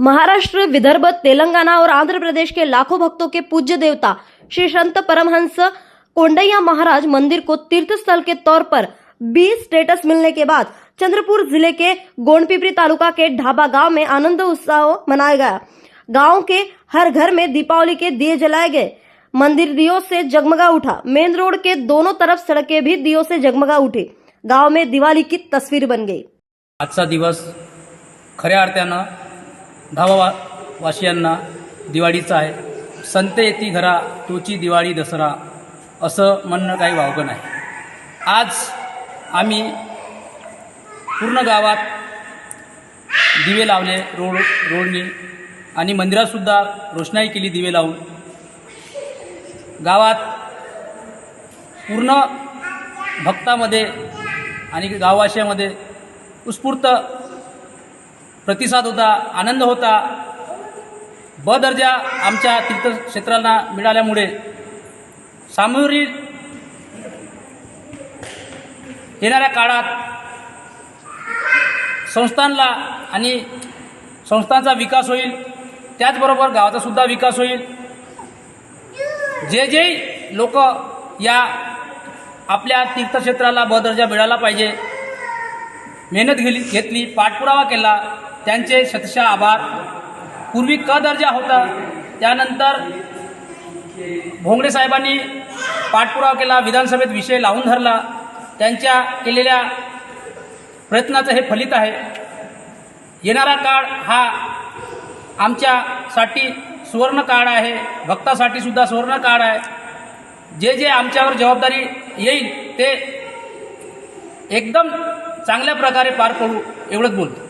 महाराष्ट्र, विदर्भ, तेलंगाना और आंध्र प्रदेश के लाखों भक्तों के पूज्य देवता श्री संत परमहंस कोंडैया महाराज मंदिर को तीर्थ स्थल के तौर पर 20 स्टेटस मिलने के बाद चंद्रपुर जिले के गोंडपिपरी तालुका के ढाबा गांव में आनंद उत्सव मनाया गया। गांव के हर घर में दीपावली के दिए जलाए गए। मंदिर दियों से जगमगा उठा। मेन रोड के दोनों तरफ सड़कें भी दियों से जगमगा उठी। गांव में दिवाली की तस्वीर बन गई। आजचा दिवस खऱ्या अर्थानं गाववासियांना दिवाळीचा आहे। संत येती घरा तोची दिवाळी दसरा असं म्हणणं काही वावगं नाही। आज आम्ही पूर्ण गावात दिवे लावले रोडनी आणि मंदिरात सुद्धा रोषणाई केली दिवे लावून। गावात पूर्ण भक्तामध्ये आणि गाववासियांमध्ये उत्स्फूर्त प्रतिसाद होता, आनंद होता। ब दर्जा आमच्या तीर्थक्षेत्रांना मिळाल्यामुळे सामूहिक येणाऱ्या काळात संस्थांना आणि संस्थांचा विकास होईल, त्याचबरोबर गावाचा सुद्धा विकास होईल। जे लोक या आपल्या तीर्थक्षेत्राला ब दर्जा मिळाला पाहिजे मेहनत घेतली, पाठपुरावा केला, त्यांचे शतशः आभार। पूर्वी क दर्जा होता, त्यानंतर भोंगडे साहेबांनी पाठपुरावा केला, विधानसभेत विषय लावून धरला। त्यांच्या केलेल्या प्रयत्नाचं हे फलित आहे। येणारा काळ हा आमच्यासाठी सुवर्ण काळ आहे, भक्तासाठी सुद्धा सुवर्ण काळ आहे। जे आमच्यावर जबाबदारी येईल ते एकदम चांगल्या प्रकारे पार पडू एवढंच बोलतो।